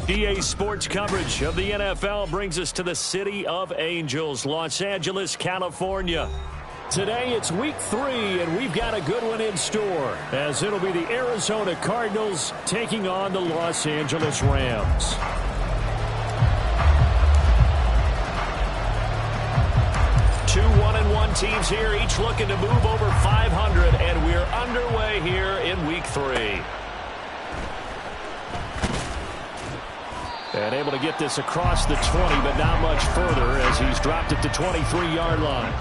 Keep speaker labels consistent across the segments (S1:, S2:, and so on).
S1: EA Sports coverage of the NFL brings us to the City of Angels, Los Angeles, California. Today it's week 3, and we've got a good one in store, as it'll be the Arizona Cardinals taking on the Los Angeles Rams. Two 1-1 teams here, each looking to move over 500, and we're underway here in week 3. And able to get this across the 20, but not much further as he's dropped it to 23-yard line.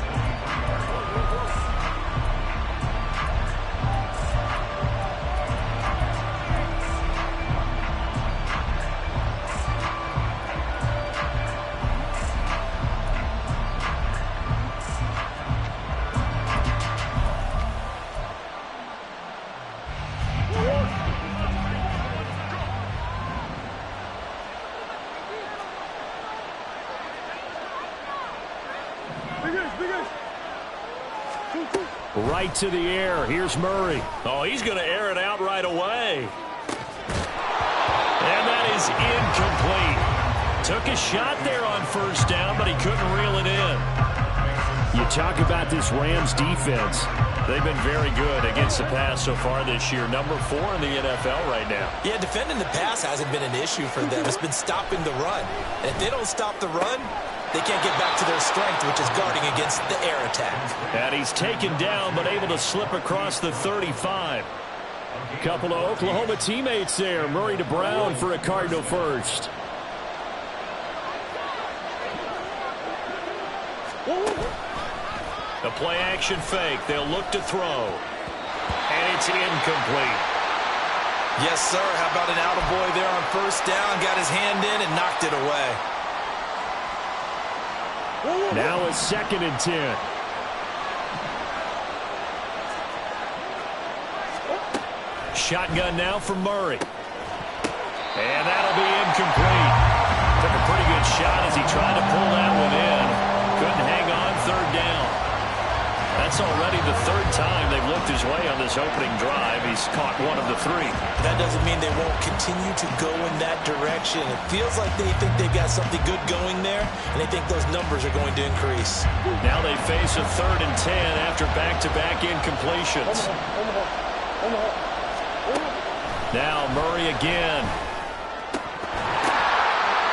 S1: Right to the air. Here's Murray. Oh, he's going to air it out right away. And that is incomplete. Took a shot there on first down, but he couldn't reel it in. You talk about this Rams defense. They've been very good against the pass so far this year. Number 4 in the NFL right now.
S2: Yeah, defending the pass hasn't been an issue for them. It's been stopping the run. And if they don't stop the run, they can't get back to their strength, which is guarding against the air attack.
S1: And he's taken down, but able to slip across the 35. A couple of Oklahoma teammates there. Murray to Brown for a Cardinal first. The play-action fake. They'll look to throw. And it's incomplete.
S2: Yes, sir. How about an attaboy there on first down? Got his hand in and knocked it away.
S1: Now a 2nd and 10. Shotgun now for Murray. And that'll be incomplete. Took a pretty good shot as he tried to pull that one in. Couldn't hang on, 3rd down. That's already the 3rd time they've looked his way on this opening drive. He's caught 1 of the 3.
S2: That doesn't mean they won't continue to go in that direction. It feels like they think they've got something good going there, and they think those numbers are going to increase.
S1: Now they face a 3rd and 10 after back-to-back incompletions. Now Murray again.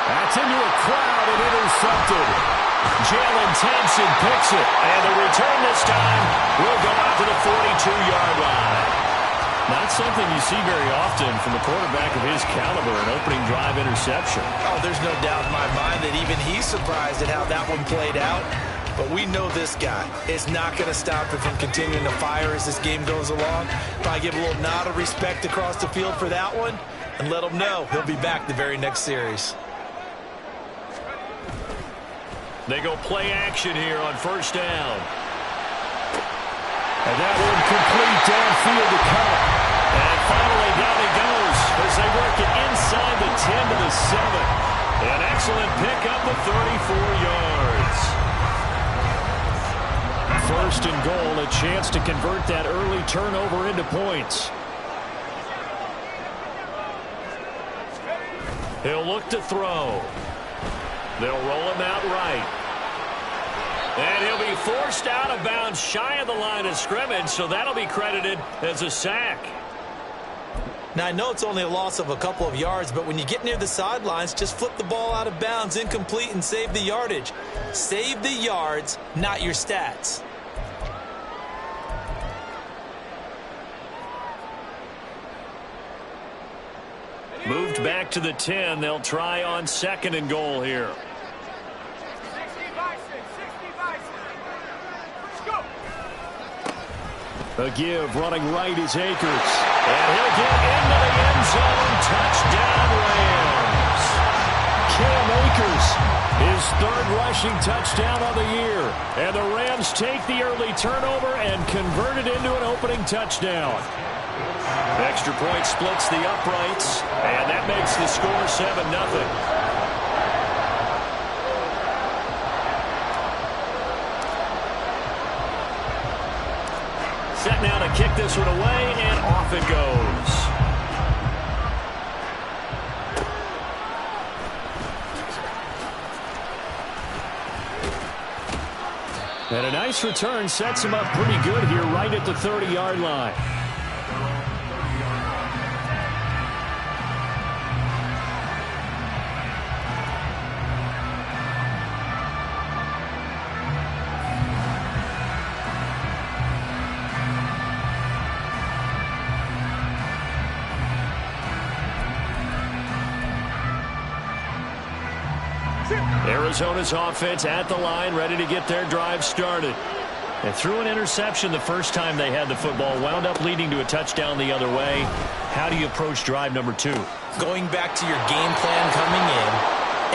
S1: That's into a crowd and intercepted. Jalen Thompson picks it, and the return this time will go out to the 42-yard line. Not something you see very often from a quarterback of his caliber, an opening drive interception.
S2: Oh, there's no doubt in my mind that even he's surprised at how that one played out. But we know this guy is not going to stop him from continuing to fire as this game goes along. Probably give a little nod of respect across the field for that one and let him know he'll be back the very next series.
S1: They go play action here on first down. And that one complete downfield to Cup. And finally down he goes as they work it inside the 10 to the 7. An excellent pickup of 34 yards. First and goal, a chance to convert that early turnover into points. He'll look to throw. They'll roll him out right. And he'll be forced out of bounds shy of the line of scrimmage, so that'll be credited as a sack.
S2: Now, I know it's only a loss of a couple of yards, but when you get near the sidelines, just flip the ball out of bounds, incomplete, and save the yardage. Save the yards, not your stats.
S1: Moved back to the 10. They'll try on 2nd and goal here. A give, running right is Akers. And he'll get into the end zone. Touchdown, Rams. Cam Akers, his 3rd rushing touchdown of the year. And the Rams take the early turnover and convert it into an opening touchdown. Extra point splits the uprights, and that makes the score 7-0. Set now to kick this one away, and off it goes. And a nice return sets him up pretty good here right at the 30-yard line. Arizona's offense at the line, ready to get their drive started. And threw an interception the first time they had the football, wound up leading to a touchdown the other way. How do you approach drive number 2?
S2: Going back to your game plan coming in,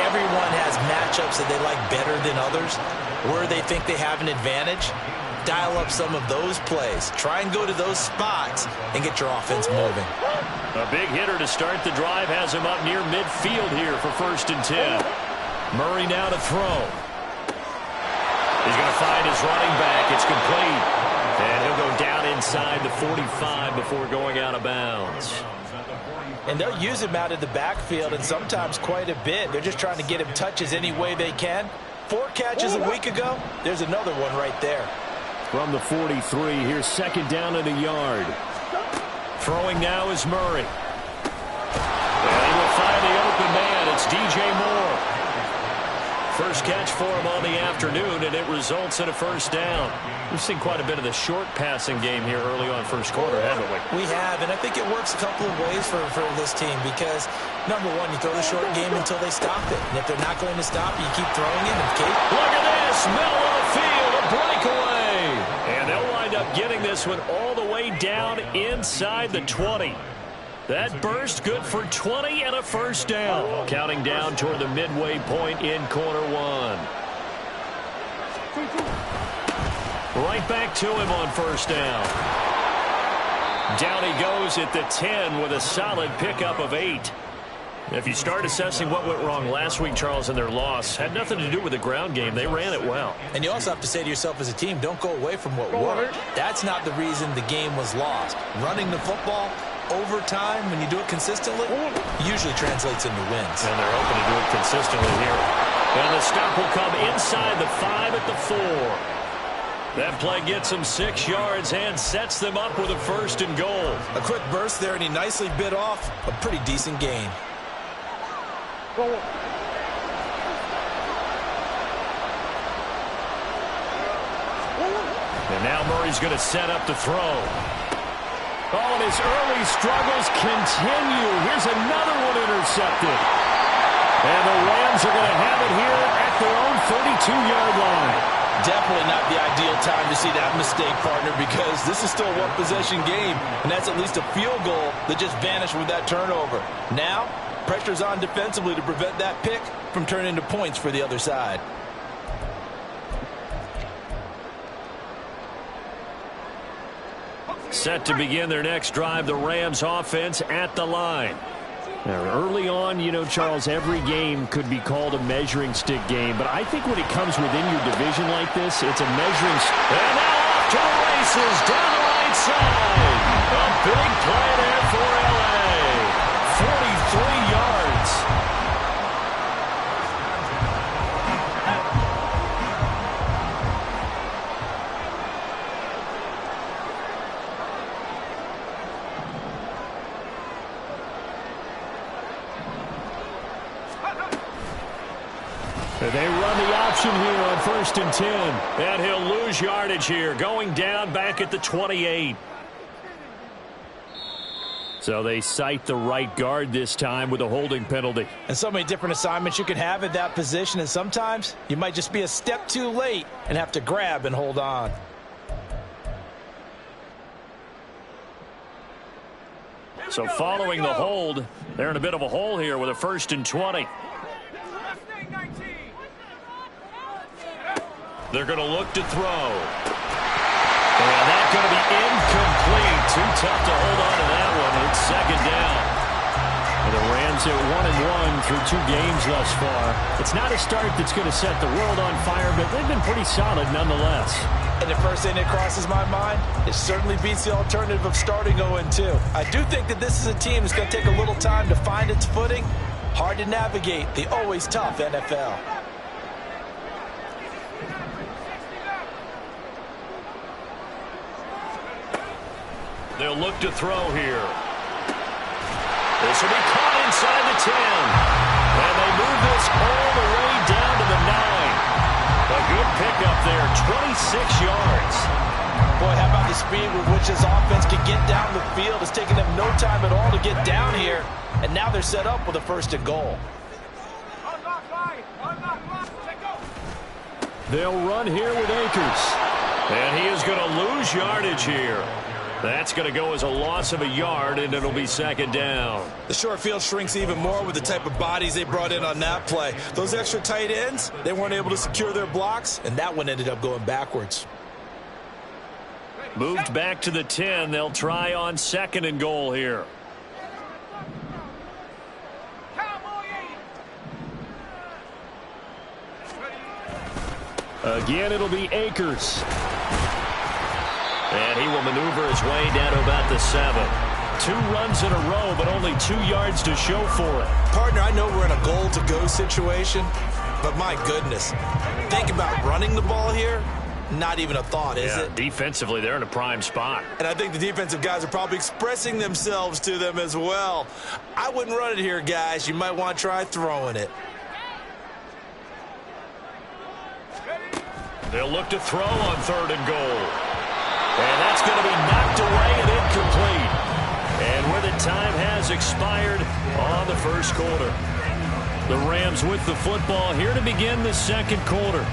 S2: everyone has matchups that they like better than others. Where they think they have an advantage, dial up some of those plays. Try and go to those spots and get your offense moving.
S1: A big hitter to start the drive has him up near midfield here for 1st and 10. Murray now to throw. He's going to find his running back. It's complete. And he'll go down inside the 45 before going out of bounds.
S2: And they'll use him out of the backfield, and sometimes quite a bit. They're just trying to get him touches any way they can. 4 catches a week ago. There's another one right there.
S1: From the 43, here's 2nd down and a yard. Throwing now is Murray. And he will find the open man. It's DJ Moore. First catch for him on the afternoon, and it results in a 1st down. We've seen quite a bit of the short passing game here early on 1st quarter, haven't we?
S2: We have, and I think it works a couple of ways for this team because, number one, you throw the short game until they stop it. And if they're not going to stop, you keep throwing it.
S1: Look at this. Middle of the field, a breakaway. And they'll wind up getting this one all the way down inside the 20. That burst good for 20 and a 1st down. Counting down toward the midway point in quarter 1. Right back to him on 1st down. Down he goes at the 10 with a solid pickup of 8. If you start assessing what went wrong last week, Charles, in their loss, had nothing to do with the ground game. They ran it well.
S2: And you also have to say to yourself as a team, don't go away from what worked. That's not the reason the game was lost. Running the football over time, when you do it consistently, usually translates into wins.
S1: And they're hoping to do it consistently here. And the stop will come inside the 5 at the 4. That play gets them 6 yards and sets them up with a 1st and goal.
S2: A quick burst there, and he nicely bit off a pretty decent gain.
S1: And now Murray's going to set up the throw. Oh, and his early struggles continue. Here's another one intercepted. And the Rams are going to have it here at their own 32-yard line.
S2: Definitely not the ideal time to see that mistake, partner, because this is still a one-possession game, and that's at least a field goal that just vanished with that turnover. Now, pressure's on defensively to prevent that pick from turning into points for the other side.
S1: Set to begin their next drive, the Rams offense at the line. Now, early on, you know, Charles, every game could be called a measuring stick game, but I think when it comes within your division like this, it's a measuring stick. And now off to the races down the right side. A big play there for L.A. 43 yards. They run the option here on 1st and 10. And he'll lose yardage here, going down back at the 28. So they cite the right guard this time with a holding penalty.
S2: And so many different assignments you can have at that position, and sometimes you might just be a step too late and have to grab and hold on.
S1: So following the hold, they're in a bit of a hole here with a 1st and 20. They're going to look to throw. And that's going to be incomplete. Too tough to hold on to that one. It's 2nd down. And the Rams at 1-1 through 2 games thus far. It's not a start that's going to set the world on fire, but they've been pretty solid nonetheless.
S2: And the first thing that crosses my mind, it certainly beats the alternative of starting 0-2. I do think that this is a team that's going to take a little time to find its footing. Hard to navigate the always tough NFL.
S1: They'll look to throw here. This will be caught inside the 10. And they move this all the way down to the 9. A good pickup there, 26 yards.
S2: Boy, how about the speed with which this offense can get down the field? It's taken them no time at all to get down here. And now they're set up with a 1st and goal.
S1: They'll run here with Akers. And he is going to lose yardage here. That's going to go as a loss of a yard, and it'll be 2nd down.
S2: The short field shrinks even more with the type of bodies they brought in on that play. Those extra tight ends, they weren't able to secure their blocks, and that one ended up going backwards.
S1: Moved back to the 10. They'll try on 2nd and goal here. Again, it'll be Akers. And he will maneuver his way down to about the 7. 2 runs in a row, but only 2 yards to show for it.
S2: Partner, I know we're in a goal-to-go situation, but my goodness. Think about running the ball here. Not even a thought, is it?
S1: Defensively, they're in a prime spot.
S2: And I think the defensive guys are probably expressing themselves to them as well. I wouldn't run it here, guys. You might want to try throwing it.
S1: They'll look to throw on 3rd and goal. And that's going to be knocked away and incomplete. And where the time has expired on the 1st quarter. The Rams with the football here to begin the 2nd quarter,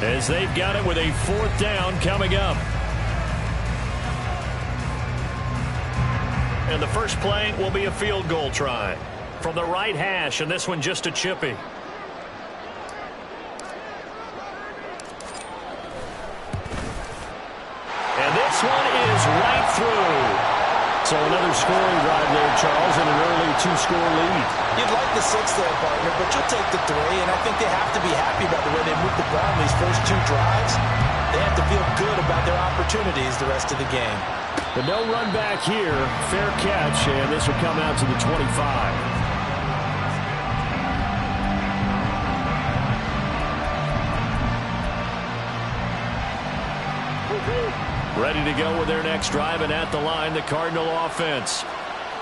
S1: as they've got it with a 4th down coming up. And the first play will be a field goal try from the right hash, and this one just a chippy. And this one is right through. So another scoring drive there, Charles, and an early 2-score lead.
S2: You'd like the 6 there, partner, but you'll take the 3, and I think they have to be happy about the way they moved the ball in these first 2 drives. They have to feel good about their opportunities the rest of the game.
S1: But no run back here. Fair catch, and this will come out to the 25. Ready to go with their next drive, and at the line, the Cardinal offense.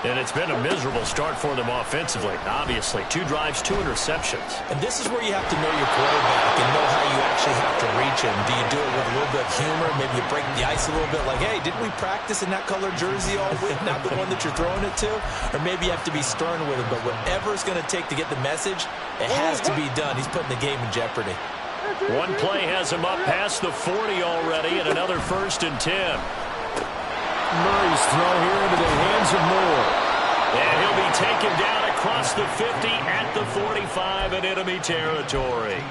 S1: And it's been a miserable start for them offensively, obviously. 2 drives, 2 interceptions.
S2: And this is where you have to know your quarterback and know how you actually have to reach him. Do you do it with a little bit of humor? Maybe you break the ice a little bit like, hey, didn't we practice in that color jersey all week? Not the one that you're throwing it to? Or maybe you have to be stern with him. But whatever it's going to take to get the message, it has to be done. He's putting the game in jeopardy.
S1: One play has him up past the 40 already, and another 1st and 10. Murray's throw here into the hands of Moore. And he'll be taken down across the 50 at the 45 in enemy territory.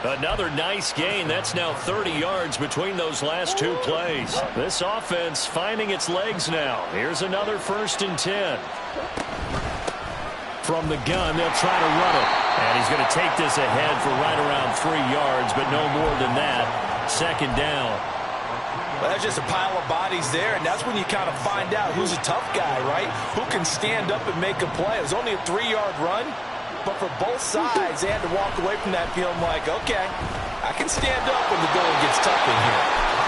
S1: Another nice gain. That's now 30 yards between those last 2 plays. This offense finding its legs now. Here's another 1st and 10. From the gun, they'll try to run it. And he's going to take this ahead for right around 3 yards, but no more than that. 2nd down.
S2: Well, that's just a pile of bodies there, and that's when you kind of find out who's a tough guy, right? Who can stand up and make a play. It was only a 3-yard run, but for both sides, they had to walk away from that feeling like, okay, I can stand up when the going gets tough in here.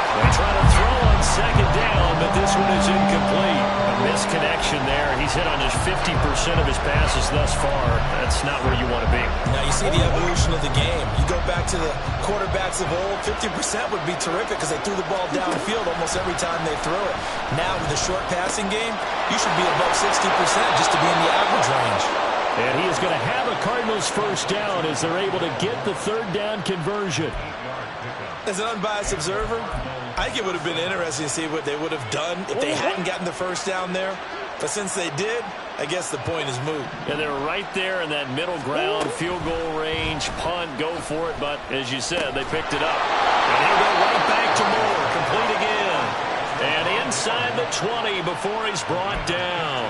S1: They try to throw on 2nd down, but this one is incomplete. A misconnection there. He's hit on just 50% of his passes thus far. That's not where you want to be.
S2: Now you see the evolution of the game. You go back to the quarterbacks of old, 50% would be terrific because they threw the ball downfield almost every time they threw it. Now with the short passing game, you should be above 60% just to be in the average range.
S1: And he is going to have a Cardinals 1st down as they're able to get the 3rd down conversion.
S2: As an unbiased observer, I think it would have been interesting to see what they would have done if they hadn't gotten the 1st down there. But since they did, I guess the point is moot.
S1: And they're right there in that middle ground, field goal range, punt, go for it. But as you said, they picked it up. And he'll go right back to Moore, complete again. And inside the 20 before he's brought down.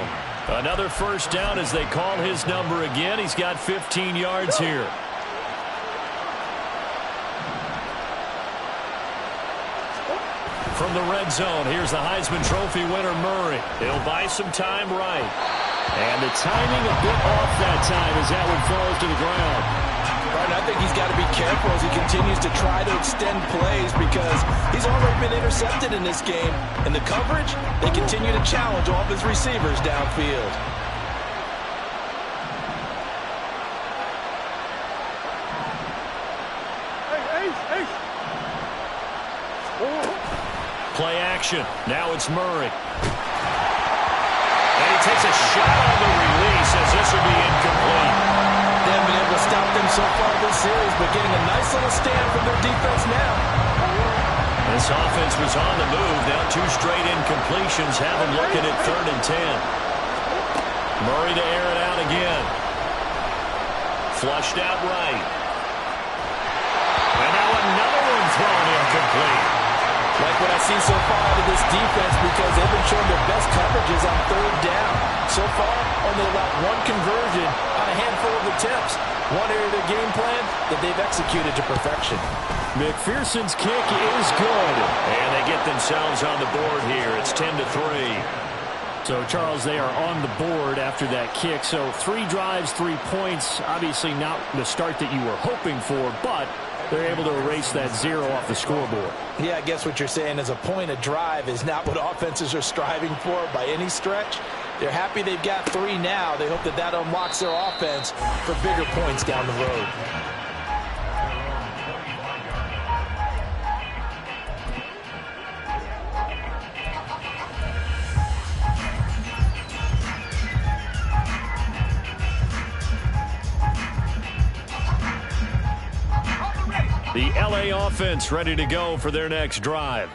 S1: Another 1st down as they call his number again. He's got 15 yards here. From the red zone, here's the Heisman Trophy winner, Murray. He'll buy some time right. And the timing a bit off that time as that one falls to the ground.
S2: I think he's got to be careful as he continues to try to extend plays because he's already been intercepted in this game. And the coverage, they continue to challenge all of his receivers downfield.
S1: Play action. Now it's Murray. And he takes a shot on the release as this will be incomplete.
S2: They haven't been able to stop them so far this series, but getting a nice little stand from their defense now.
S1: This offense was on the move. Now 2 straight incompletions have them looking at 3rd and 10. Murray to air it out again. Flushed out right. And now another one thrown incomplete.
S2: Like what I've seen so far out of this defense because they've been showing their best coverages on 3rd down. So far, only allowed 1 conversion on a handful of attempts. One area of their game plan that they've executed to perfection.
S1: McPherson's kick is good. And they get themselves on the board here. It's 10-3.
S3: So, Charles, they are on the board after that kick. So 3 drives, 3 points. Obviously not the start that you were hoping for, but they're able to erase that 0 off the scoreboard.
S2: Yeah, I guess what you're saying is a point of drive is not what offenses are striving for by any stretch. They're happy they've got 3 now. They hope that that unlocks their offense for bigger points down the road.
S1: The LA offense ready to go for their next drive.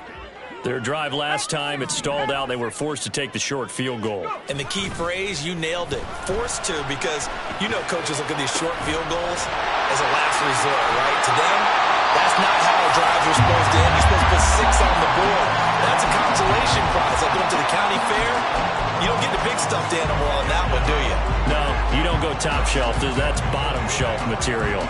S1: Their drive last time, it stalled out. They were forced to take the short field goal.
S2: And the key phrase, you nailed it. Forced to, because you know coaches look at these short field goals as a last resort, right? To them, that's not how drives are supposed to end. You're supposed to put 6 on the board. That's a consolation prize. Like going to the county fair, you don't get the big stuffed animal on that one, do you?
S1: No, you don't go top shelf. That's bottom shelf material.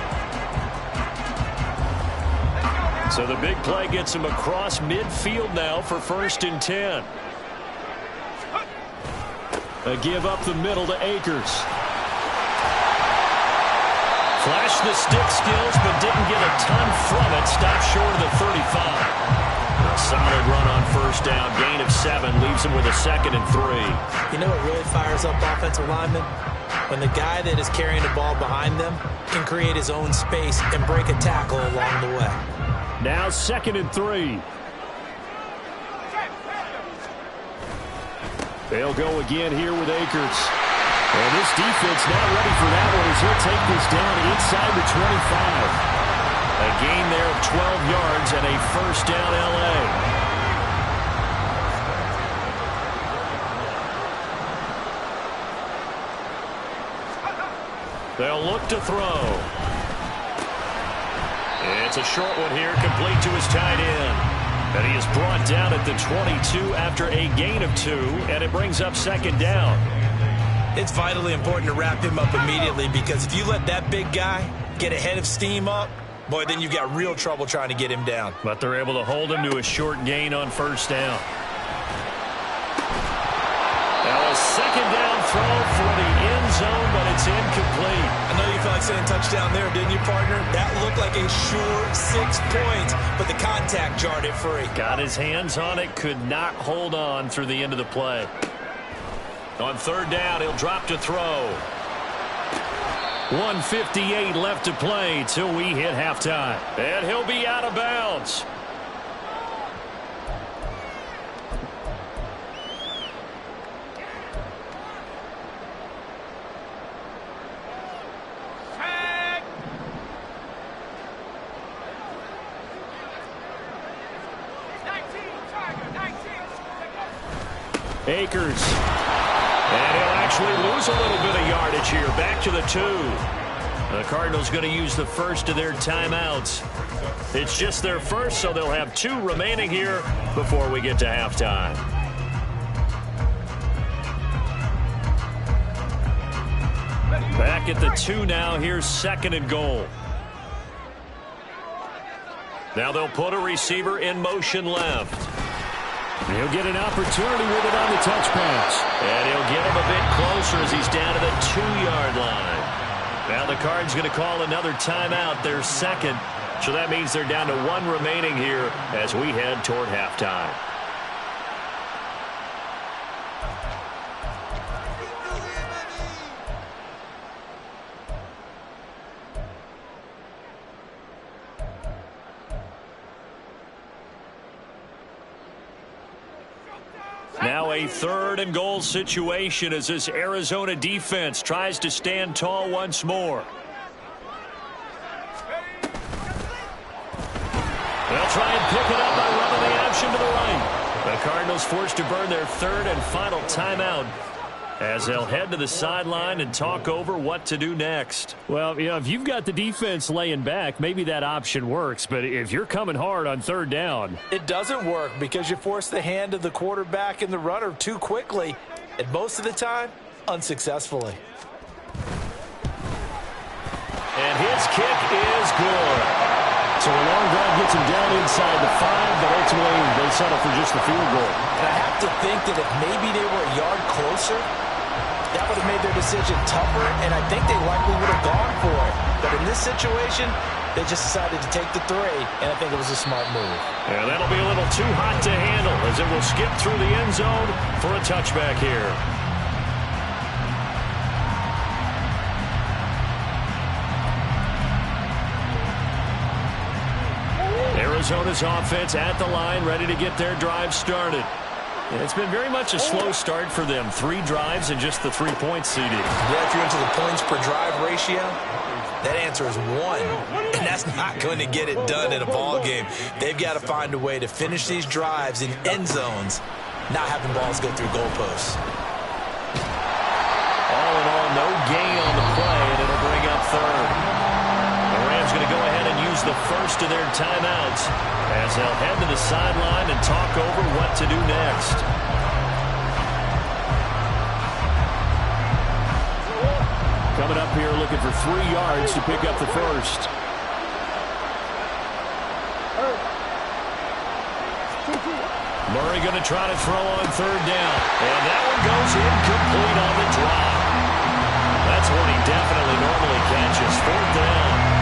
S1: So the big play gets him across midfield now for 1st and 10. A give up the middle to Akers. Flashed the stick skills, but didn't get a ton from it. Stopped short of the 35. A solid run on 1st down. Gain of 7 leaves him with a 2nd and 3.
S2: You know what really fires up offensive linemen? When the guy that is carrying the ball behind them can create his own space and break a tackle along the way.
S3: Now 2nd and 3.
S1: They'll go again here with Akers. And this defense now ready for that one as he'll take this down inside the 25. A gain there of 12 yards and a 1st down LA. They'll look to throw. It's a short one here, complete to his tight end. And he is brought down at the 22 after a gain of 2, and it brings up 2nd down.
S2: It's vitally important to wrap him up immediately because if you let that big guy get ahead of steam up, boy, then you've got real trouble trying to get him down.
S1: But they're able to hold him to a short gain on 1st down. Now a 2nd down throw for the end zone, but it's incomplete.
S2: I know you felt like saying touchdown there, didn't you, partner? That looked like a sure 6 points, but the contact jarred it free.
S1: Got his hands on it, could not hold on through the end of the play. On 3rd down, he'll drop to throw. 1:58 left to play till we hit halftime. And he'll be out of bounds. Akers. And he'll actually lose a little bit of yardage here. Back to the 2. The Cardinals going to use the first of their timeouts. It's just their first, so they'll have 2 remaining here before we get to halftime. Back at the 2 now. Here's 2nd and goal. Now they'll put a receiver in motion left.
S3: He'll get an opportunity with it on the touch pass.
S1: And he'll get him a bit closer as he's down to the 2-yard line. Now the Cards going to call another timeout, their second. So that means they're down to 1 remaining here as we head toward halftime. Now a 3rd and goal situation as this Arizona defense tries to stand tall once more. They'll try and pick it up by running the action to the right. The Cardinals forced to burn their 3rd and final timeout as they'll head to the sideline and talk over what to do next.
S3: Well, you know, if you've got the defense laying back, maybe that option works. But if you're coming hard on 3rd down,
S2: it doesn't work because you force the hand of the quarterback and the runner too quickly, and most of the time, unsuccessfully.
S1: And his kick is good.
S3: So a long drive gets him down inside the 5, but ultimately they settle for just the field goal.
S2: And I have to think that if maybe they were a yard closer, that would have made their decision tougher, and I think they likely would have gone for it. But in this situation, they just decided to take the 3, and I think it was a smart move.
S1: Yeah, that'll be a little too hot to handle as it will skip through the end zone for a touchback here. Arizona's offense at the line, ready to get their drive started. It's been very much a slow start for them. 3 drives and just the 3-point seeding.
S2: Yeah, if you're into the points per drive ratio, that answer is 1. And that's not going to get it done in a ball game. They've got to find a way to finish these drives in end zones, not having balls go through goalposts.
S1: All in all, no gain on the play, and it'll bring up 3rd. The Rams going to go ahead and use the first of their timeouts as they'll head to the sideline and talk over what to do next.
S3: Coming up here looking for 3 yards to pick up the first.
S1: Murray going to try to throw on 3rd down. And that one goes incomplete on the drop. That's what he definitely normally catches. 4th down.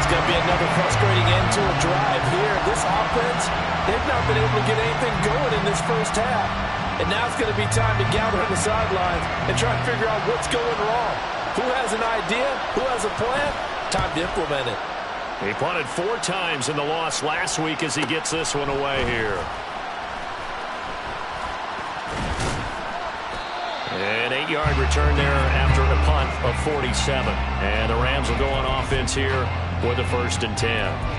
S2: It's going to be another frustrating end to a drive here. This offense, they've not been able to get anything going in this first half. And now it's going to be time to gather on the sidelines and try to figure out what's going wrong. Who has an idea? Who has a plan? Time to implement it.
S1: He punted 4 times in the loss last week as he gets this one away here. An 8-yard return there after a punt of 47. And the Rams will go on offense here with a 1st and 10.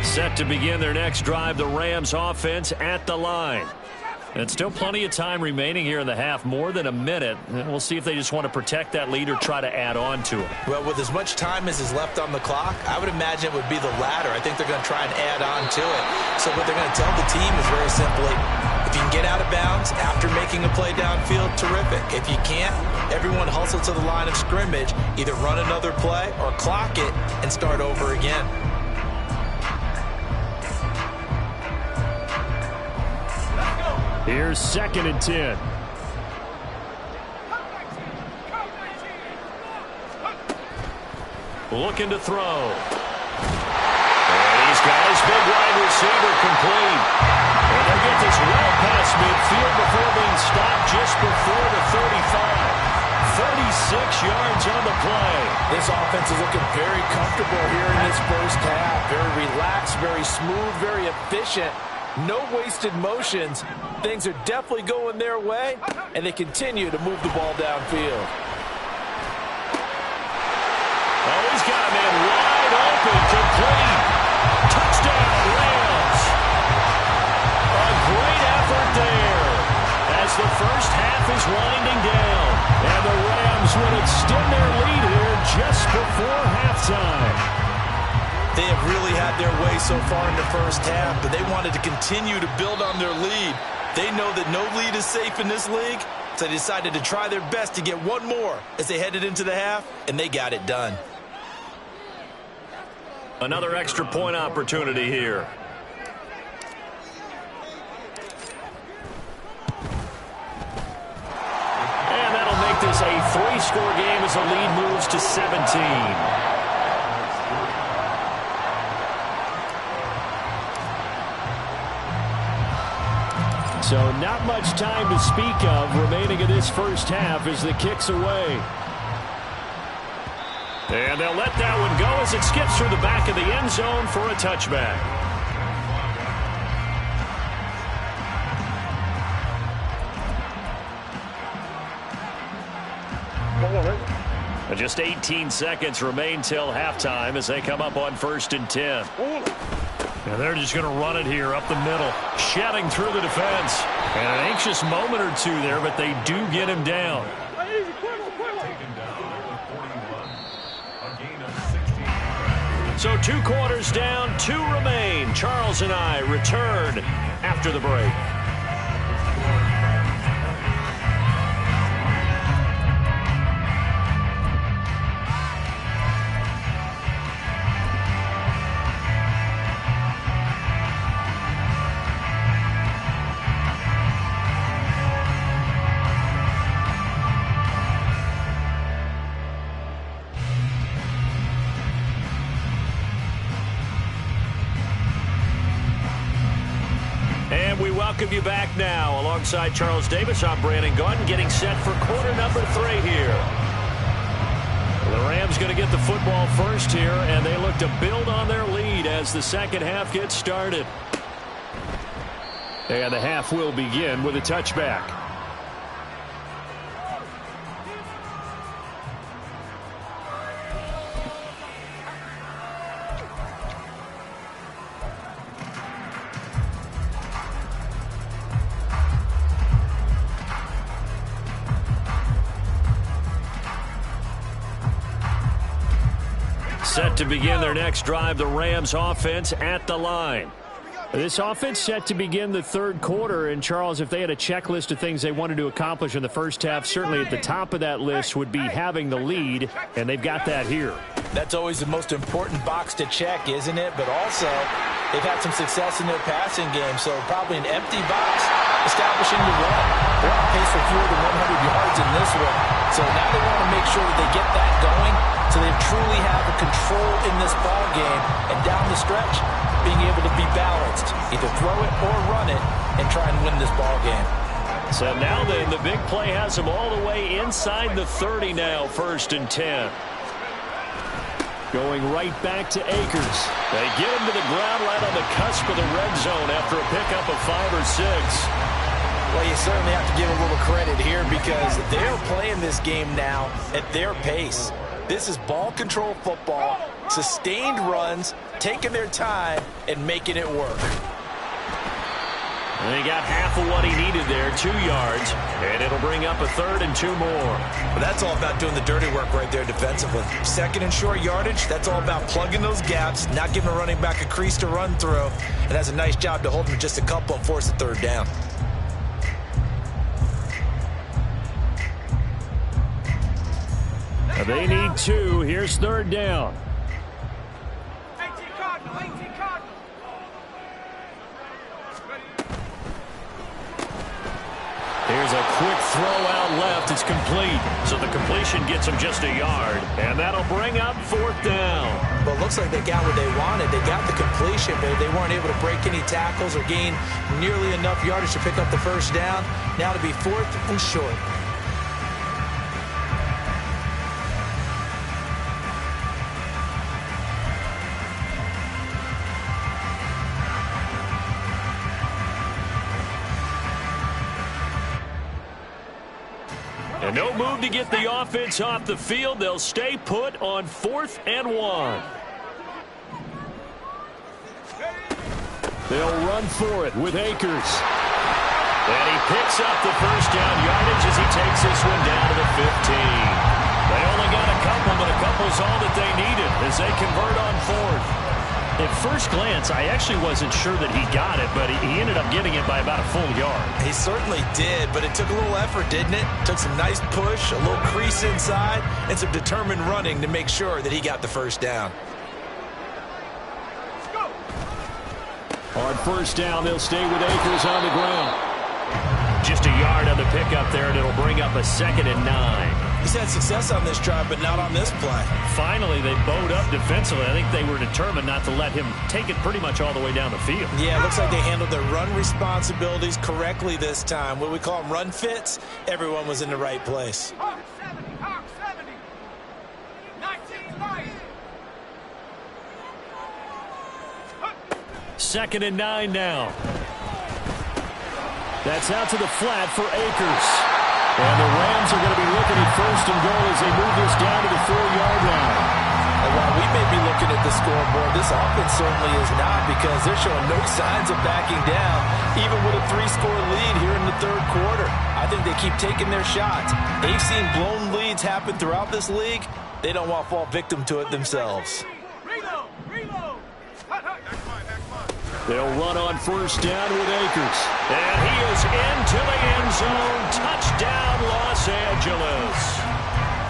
S1: Set to begin their next drive, the Rams offense at the line. And still plenty of time remaining here in the half, more than a minute. And we'll see if they just want to protect that lead or try to add on to it.
S2: Well, with as much time as is left on the clock, I would imagine it would be the latter. I think they're going to try and add on to it. So what they're going to tell the team is very simply, if you can get out of bounds after making a play downfield, terrific. If you can't, everyone hustle to the line of scrimmage, either run another play or clock it and start over again.
S3: Here's 2nd and 10.
S1: Looking to throw. And he's got his big wide receiver complete. And they'll get this well past midfield before being stopped just before the 35. 36 yards on the play.
S2: This offense is looking very comfortable here in this first half. Very relaxed, very smooth, very efficient. No wasted motions. Things are definitely going their way, and they continue to move the ball downfield.
S1: Oh, he's got a man wide open, complete. Touchdown, Rams. A great effort there as the first half is winding down. And the Rams will extend their lead here just before halftime.
S2: They have really had their way so far in the first half, but they wanted to continue to build on their lead. They know that no lead is safe in this league, So they decided to try their best to get one more as they headed into the half, and they got it done.
S1: Another extra point opportunity here. And that'll make this a 3-score game as the lead moves to 17. So not much time to speak of remaining in this first half as the kick's away. And they'll let that one go as it skips through the back of the end zone for a touchback. And just 18 seconds remain till halftime as they come up on 1st and 10. And they're just going to run it here up the middle, shedding through the defense. And an anxious moment or two there, but they do get him down. So 2 quarters down, 2 remain. Charles and I return after the break. Welcome you back now. Alongside Charles Davis, I'm Brandon Gaudin, getting set for quarter number 3 here. The Rams going to get the football first here, and they look to build on their lead as the second half gets started. And the half will begin with a touchback. Set to begin their next drive, the Rams offense at the line. This offense set to begin the 3rd quarter, and Charles, if they had a checklist of things they wanted to accomplish in the first half, certainly at the top of that list would be having the lead, and they've got that here.
S2: That's always the most important box to check, isn't it? But also, they've had some success in their passing game, so probably an empty box establishing the run. They're on pace for fewer than 100 yards in this one, so now they want to make sure that they get that going so they truly have a control in this ball game, and down the stretch, being able to be balanced, either throw it or run it, and try and win this ball game.
S1: So now then, the big play has them all the way inside the 30 now, 1st and 10. Going right back to Akers. They get him to the ground right on the cusp of the red zone after a pickup of 5 or 6.
S2: Well, you certainly have to give a little credit here because they're playing this game now at their pace. This is ball control football, sustained runs, taking their time, and making it work.
S1: And he got half of what he needed there, 2 yards, and it'll bring up a 3rd and 2 more.
S2: Well, that's all about doing the dirty work right there defensively. 2nd and short yardage, that's all about plugging those gaps, not giving a running back a crease to run through, and that's a nice job to hold him just a couple and force a 3rd down.
S1: They need 2. Here's 3rd down. Here's a quick throw out left. It's complete. So the completion gets them just a yard. And that'll bring up 4th down.
S2: Well, it looks like they got what they wanted. They got the completion, but they weren't able to break any tackles or gain nearly enough yardage to pick up the 1st down. Now to be 4th and short.
S1: And no move to get the offense off the field. They'll stay put on 4th and 1. They'll run for it with Akers. And he picks up the 1st down yardage as he takes this one down to the 15. They only got a couple, but a couple's all that they needed as they convert on 4th.
S3: At first glance, I actually wasn't sure that he got it, but he ended up getting it by about a full yard.
S2: He certainly did, but it took a little effort, didn't it? Took some nice push, a little crease inside, and some determined running to make sure that he got the first down.
S1: On first down, they'll stay with Akers on the ground.
S3: Just a yard on the pickup there, and it'll bring up a 2nd and 9.
S2: He's had success on this drive, but not on this play.
S3: Finally, they bowed up defensively. I think they were determined not to let him take it pretty much all the way down the field.
S2: Yeah, it looks like they handled their run responsibilities correctly this time. What we call them run fits, everyone was in the right place.
S4: Hawk 70, 19 light.
S3: 2nd and 9 now. That's out to the flat for Akers. And the Rams are going to be looking at 1st and goal as they move this down to the 4-yard line.
S2: And while we may be looking at the scoreboard, this offense certainly is not, because they're showing no signs of backing down, even with a 3-score lead here in the 3rd quarter. I think they keep taking their shots. They've seen blown leads happen throughout this league. They don't want to fall victim to it themselves.
S4: Reload.
S1: They'll run on first down with Akers.
S3: And he is into the end zone. Touchdown, Los Angeles.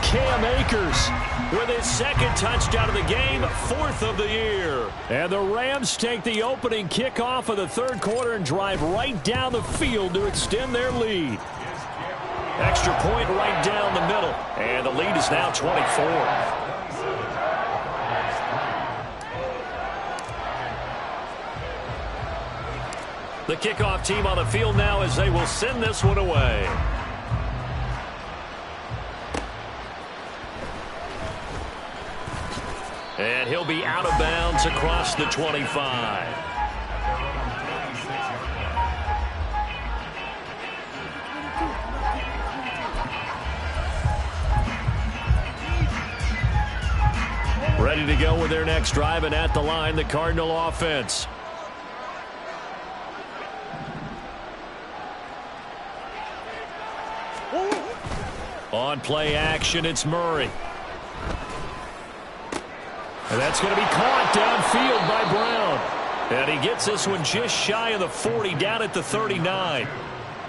S1: Cam Akers
S3: With his 2nd touchdown of the game, 4th of the year.
S1: And the Rams take the opening kickoff of the 3rd quarter and drive right down the field to extend their lead.
S3: Extra point right down the middle. And the lead is now 24. The kickoff team on the field now as they will send this one away. And he'll be out of bounds across the 25. Ready to go with their next drive, and at the line, the Cardinal offense. On play action, it's Murray. And that's going to be caught downfield by Brown. And he gets this one just shy of the 40, down at the 39.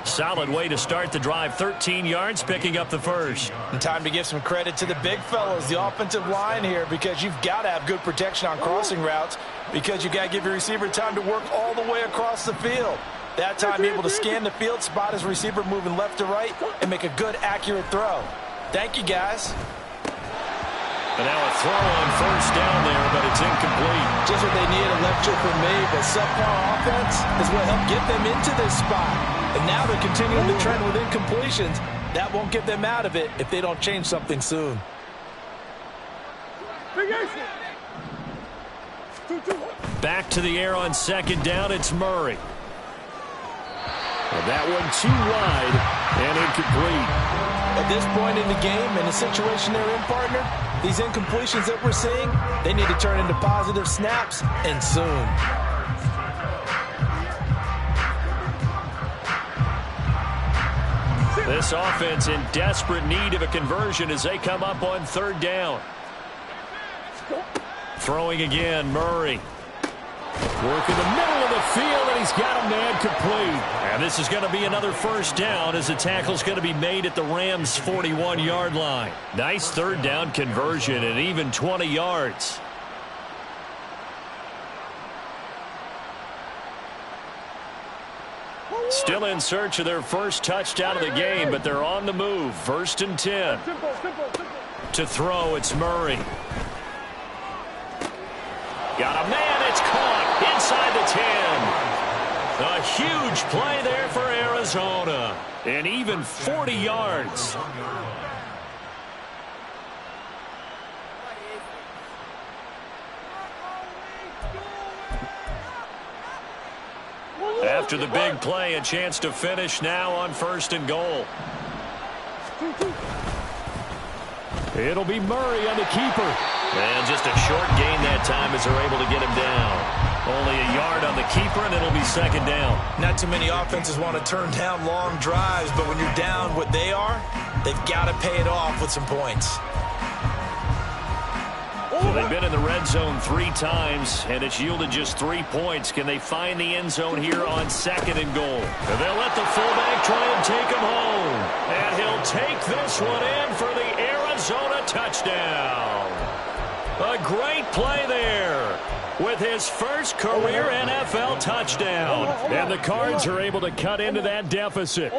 S3: Solid way to start the drive. 13 yards, picking up the first.
S2: And time to give some credit to the big fellows, the offensive line here, because you've got to have good protection on crossing routes, because you've got to give your receiver time to work all the way across the field. That time able to scan the field, spot his receiver moving left to right, and make a good, accurate throw. Thank you, guys.
S3: And now a throw on first down there, but it's incomplete.
S2: Just what they need, a lecture from me, but subpar offense is what helped get them into this spot. And now they're continuing the trend with incompletions. That won't get them out of it if they don't change something soon.
S3: Back to the air on 2nd down, it's Murray.
S1: And that one too wide and incomplete.
S2: At this point in the game and the situation they're in, partner, these incompletions that we're seeing, they need to turn into positive snaps, and soon.
S3: This offense in desperate need of a conversion as they come up on 3rd down. Throwing again, Murray.
S1: Work in the middle of the field, and he's got a man complete.
S3: And this is going to be another first down as the tackle's going to be made at the Rams' 41-yard line. Nice 3rd down conversion and even 20 yards. Still in search of their first touchdown of the game, but they're on the move. 1st and 10. To throw, it's Murray. Got a man, it's caught inside the 10. A huge play there for Arizona. And even 40 yards. After the big play, a chance to finish now on 1st and goal.
S1: It'll be Murray on the keeper.
S3: And just a short gain that time as they're able to get him down. Only a yard on the keeper, and it'll be 2nd down.
S2: Not too many offenses want to turn down long drives, but when you're down what they are, they've got to pay it off with some points.
S3: Well, they've been in the red zone 3 times, and it's yielded just 3 points. Can they find the end zone here on 2nd and goal? And they'll let the fullback try and take him home. And he'll take this one in for the Arizona touchdown. A great play there with his first career NFL touchdown. And the Cards are able to cut into that deficit.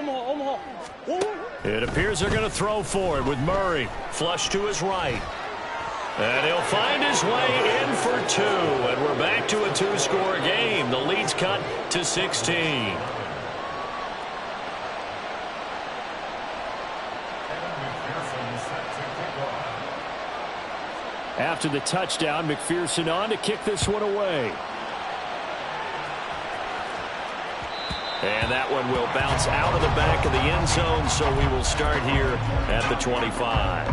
S3: It appears they're going to throw for it with Murray. Flush to his right. And he'll find his way in for 2. And we're back to a 2-score game. The lead's cut to 16. After the touchdown, McPherson on to kick this one away. And that one will bounce out of the back of the end zone, so we will start here at the 25.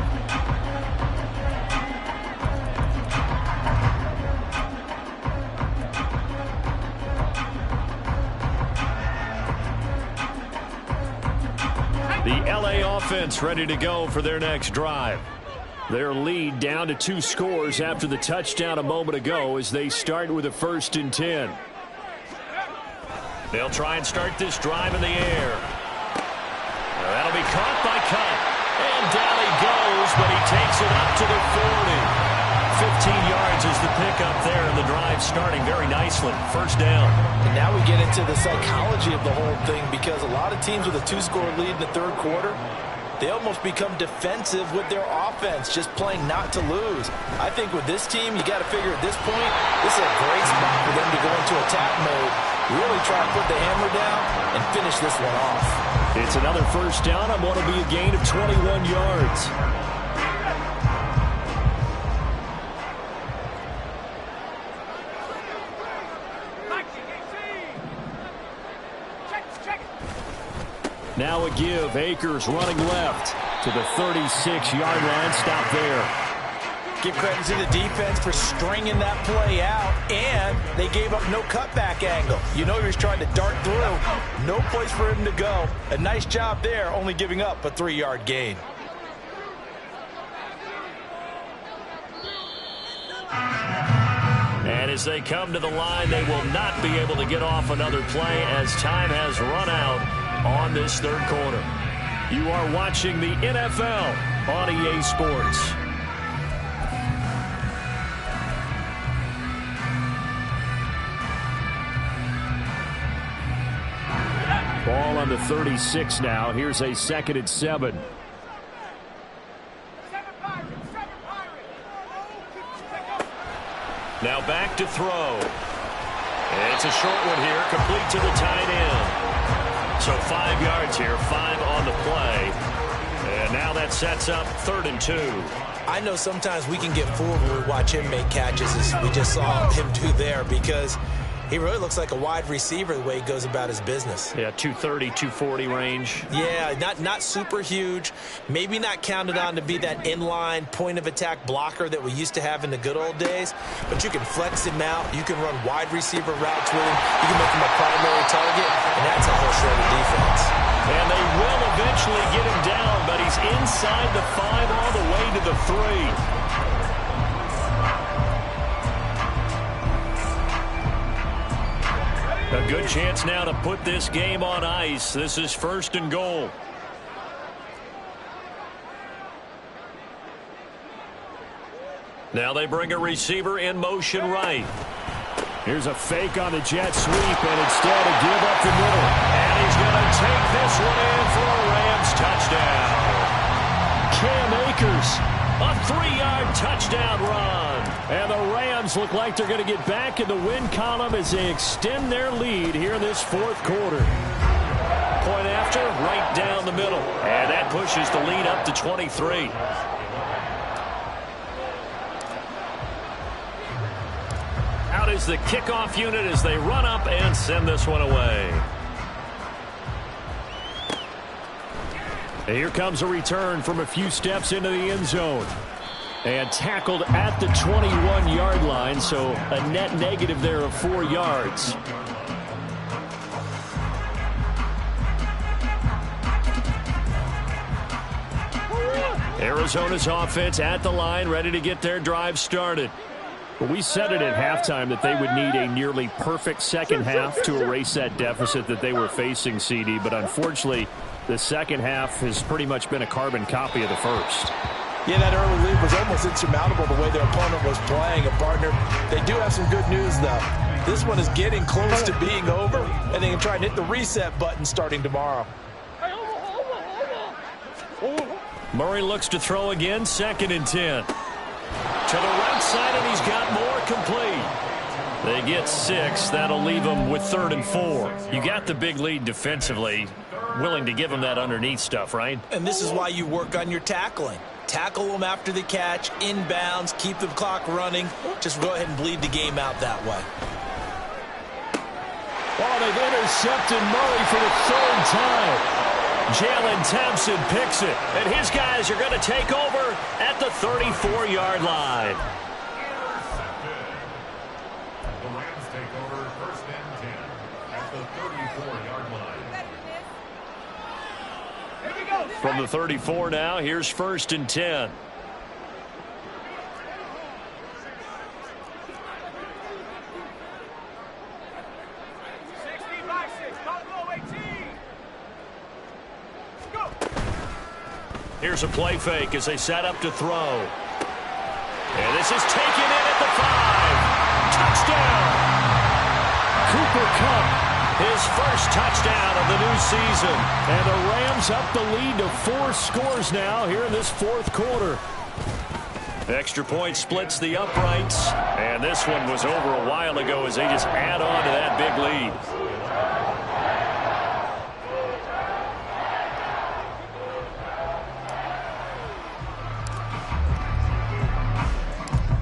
S3: The LA offense ready to go for their next drive. Their lead down to 2 scores after the touchdown a moment ago as they start with a 1st and 10. They'll try and start this drive in the air. That'll be caught by Cup. And down he goes, but he takes it up to the 40. 15 yards is the pickup there, and the drive starting very nicely. 1st down.
S2: And now we get into the psychology of the whole thing, because a lot of teams with a 2-score lead in the 3rd quarter, they almost become defensive with their offense, just playing not to lose. I think with this team, you got to figure at this point, this is a great spot for them to go into attack mode, really try to put the hammer down and finish this one off.
S3: It's another 1st down on what will be a gain of 21 yards. Now a give. Akers running left to the 36-yard line. Stop there.
S2: Give credit to the defense for stringing that play out, and they gave up no cutback angle. You know he was trying to dart through. No place for him to go. A nice job there, only giving up a 3-yard gain.
S3: And as they come to the line, they will not be able to get off another play as time has run out on this 3rd quarter. You are watching the NFL on EA Sports. Ball on the 36 now. Here's a 2nd and 7. Now back to throw. It's a short one here, complete to the tight end. So 5 yards here, 5 on the play. And now that sets up 3rd and 2.
S2: I know sometimes we can get fooled when we watch him make catches, as we just saw him do there, because he really looks like a wide receiver the way he goes about his business.
S3: Yeah, 230, 240 range.
S2: Yeah, not super huge. Maybe not counted on to be that inline point-of-attack blocker that we used to have in the good old days. But you can flex him out. You can run wide receiver routes with him. You can make him a primary target, and that's how he'll show the defense.
S3: And they will eventually get him down, but he's inside the 5 all the way to the 3. A good chance now to put this game on ice. This is 1st and goal. Now they bring a receiver in motion right. Here's a fake on the jet sweep, and instead a give up the middle. And he's going to take this one in for a Rams touchdown. Cam Akers, a 3-yard touchdown run. And the Rams look like they're going to get back in the win column as they extend their lead here in this 4th quarter. Point after, right down the middle. And that pushes the lead up to 23. Out is the kickoff unit as they run up and send this one away. Here comes a return from a few steps into the end zone. And tackled at the 21-yard line, so a net negative there of 4 yards. Arizona's offense at the line, ready to get their drive started.
S1: Well, we said it at halftime that they would need a nearly perfect second half to erase that deficit that they were facing, CD. But unfortunately, the second half has pretty much been a carbon copy of the first.
S2: Yeah, that early lead was almost insurmountable the way their opponent was playing. A partner, they do have some good news, though. This one is getting close to being over, and they can try and hit the reset button starting tomorrow.
S3: Murray looks to throw again, 2nd and 10. To the right side, and he's got more complete. They get 6. That'll leave them with 3rd and 4. You got the big lead defensively. Willing to give them that underneath stuff, right?
S2: And this is why you work on your tackling. Tackle them after the catch, inbounds, keep the clock running. Just go ahead and bleed the game out that way.
S1: Oh, they've intercepted Murray for the 3rd time.
S3: Jalen Thompson picks it, and his guys are going to take over at the 34-yard line.
S5: The Rams take over 1st and 10 at the 34-yard line.
S3: From the 34 now, here's 1st and 10. Here's a play fake as they set up to throw. And this is taken in at the 5. Touchdown!
S1: Cooper Kupp,
S3: his first touchdown of the new season.
S1: And the Rams up the lead to 4 scores now here in this 4th quarter.
S3: Extra point splits the uprights. And this one was over a while ago as they just add on to that big lead.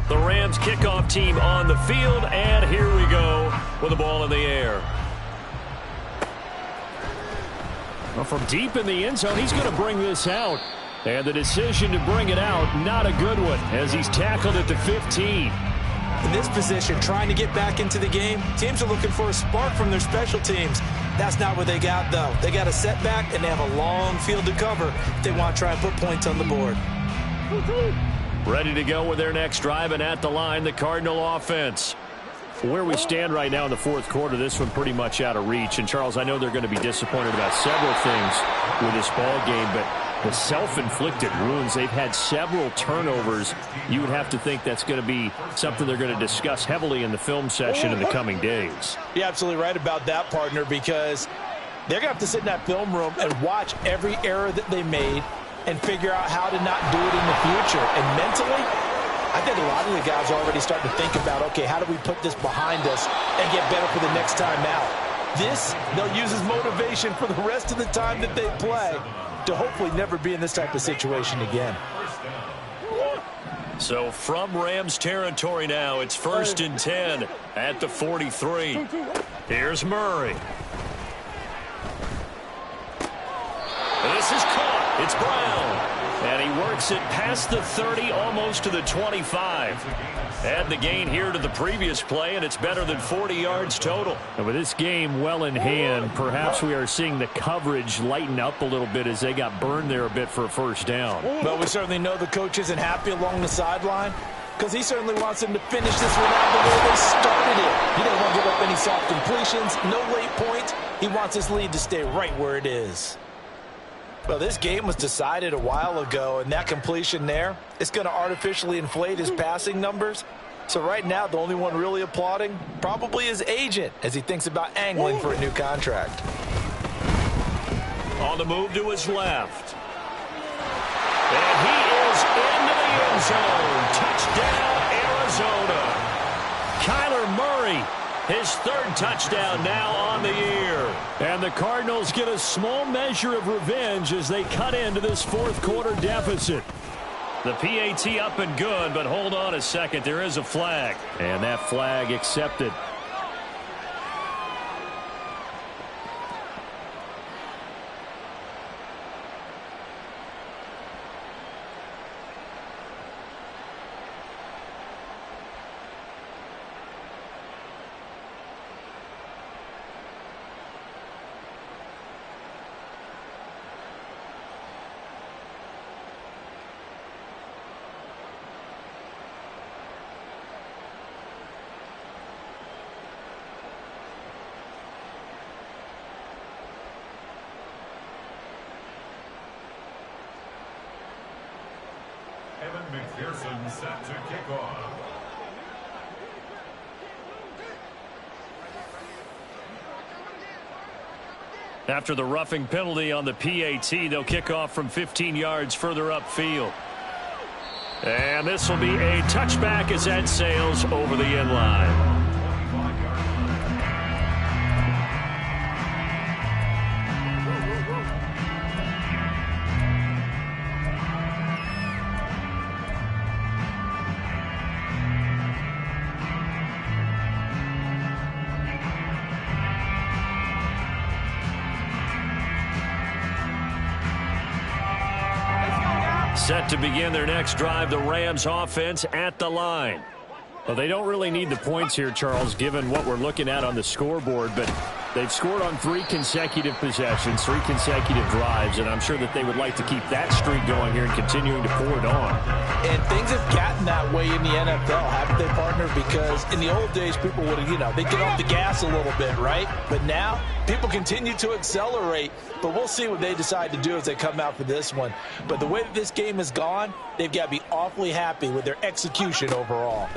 S3: The Rams kickoff team on the field, and here we go with the ball in the air.
S1: Well, from deep in the end zone, he's going to bring this out. And the decision to bring it out, not a good one, as he's tackled at the 15.
S2: In this position, trying to get back into the game, teams are looking for a spark from their special teams. That's not what they got, though. They got a setback, and they have a long field to cover if they want to try and put points on the board.
S3: Ready to go with their next drive, and at the line, the Cardinal offense.
S1: Where we stand right now in the 4th quarter, this one pretty much out of reach. And, Charles, I know they're going to be disappointed about several things with this ball game, but the self-inflicted wounds, they've had several turnovers. You would have to think that's going to be something they're going to discuss heavily in the film session in the coming days.
S2: You're absolutely right about that, partner, because they're going to have to sit in that film room and watch every error that they made and figure out how to not do it in the future. And mentally, I think a lot of the guys are already starting to think about, okay, how do we put this behind us and get better for the next time out? This, they'll use as motivation for the rest of the time that they play to hopefully never be in this type of situation again.
S3: So from Rams territory now, it's 1st and 10 at the 43. Here's Murray. This is caught. It's Brown. And he works it past the 30, almost to the 25. Add the gain here to the previous play, and it's better than 40 yards total.
S1: And with this game well in hand, perhaps we are seeing the coverage lighten up a little bit as they got burned there a bit for a 1st down.
S2: But we certainly know the coach isn't happy along the sideline because he certainly wants them to finish this one out the way they started it. He doesn't want to give up any soft completions, no late points. He wants his lead to stay right where it is. Well, this game was decided a while ago, and that completion there is going to artificially inflate his passing numbers. So right now, the only one really applauding probably his agent as he thinks about angling for a new contract.
S3: On the move to his left. And he is into the end zone. Touchdown, Arizona. Kyler Murray, his 3rd touchdown now on the year.
S1: And the Cardinals get a small measure of revenge as they cut into this 4th quarter deficit.
S3: The PAT up and good, but hold on a second. There is a flag.
S1: And that flag accepted.
S5: Evan McPherson set to kick off.
S3: After the roughing penalty on the PAT, they'll kick off from 15 yards further upfield. And this will be a touchback as that sails over the end line. Set to begin their next drive, the Rams offense at the line. Well, they don't really need the points here, Charles, given what we're looking at on the scoreboard, but they've scored on 3 consecutive possessions, 3 consecutive drives, and I'm sure that they would like to keep that streak going here and continuing to pour it on.
S2: And things have gotten that way in the NFL, haven't they, partner? Because in the old days, people would have, they'd get off the gas a little bit, right? But now, people continue to accelerate, but we'll see what they decide to do as they come out for this one. But the way that this game has gone, they've got to be awfully happy with their execution overall.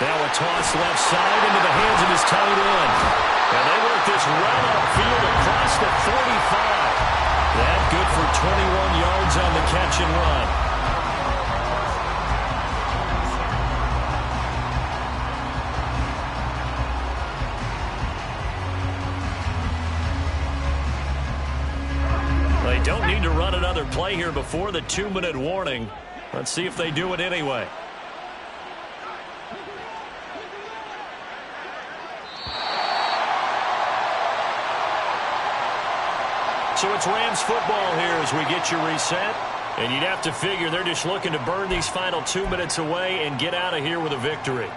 S3: Now a toss left side into the hands of his tight end. And they work this right upfield across the 45. That good for 21 yards on the catch and run. They don't need to run another play here before the 2-minute warning. Let's see if they do it anyway. So it's Rams football here as we get you reset. And you'd have to figure they're just looking to burn these final 2 minutes away and get out of here with a victory.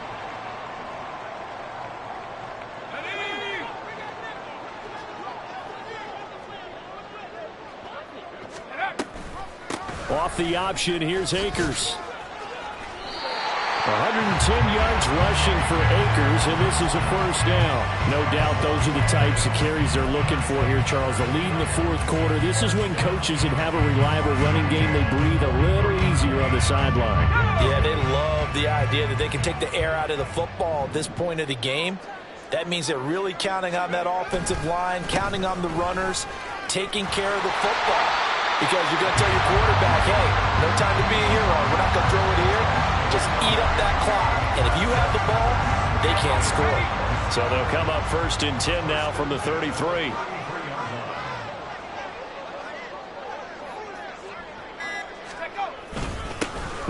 S3: Off the option, here's Akers. 110 yards rushing for Akers, and this is a first down. No doubt those are the types of carries they're looking for here, Charles. The lead in the fourth quarter. This is when coaches that have a reliable running game, they breathe a little easier on the sideline.
S2: Yeah, they love the idea that they can take the air out of the football at this point of the game. That means they're really counting on that offensive line, counting on the runners, taking care of the football. Because you're going to tell your quarterback, hey, no time to be a hero. We're not going to throw it here. Just eat up that clock. And if you have the ball, they can't score.
S3: So they'll come up 1st and 10 now from the 33.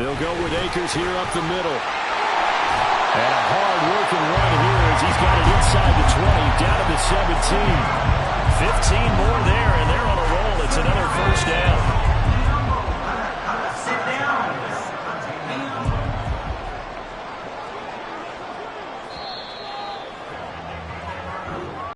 S3: They'll go with Akers here up the middle. And a hard-working run here as he's got it inside the 20, down to the 17. 15 more there, and they're on a roll. It's another first down.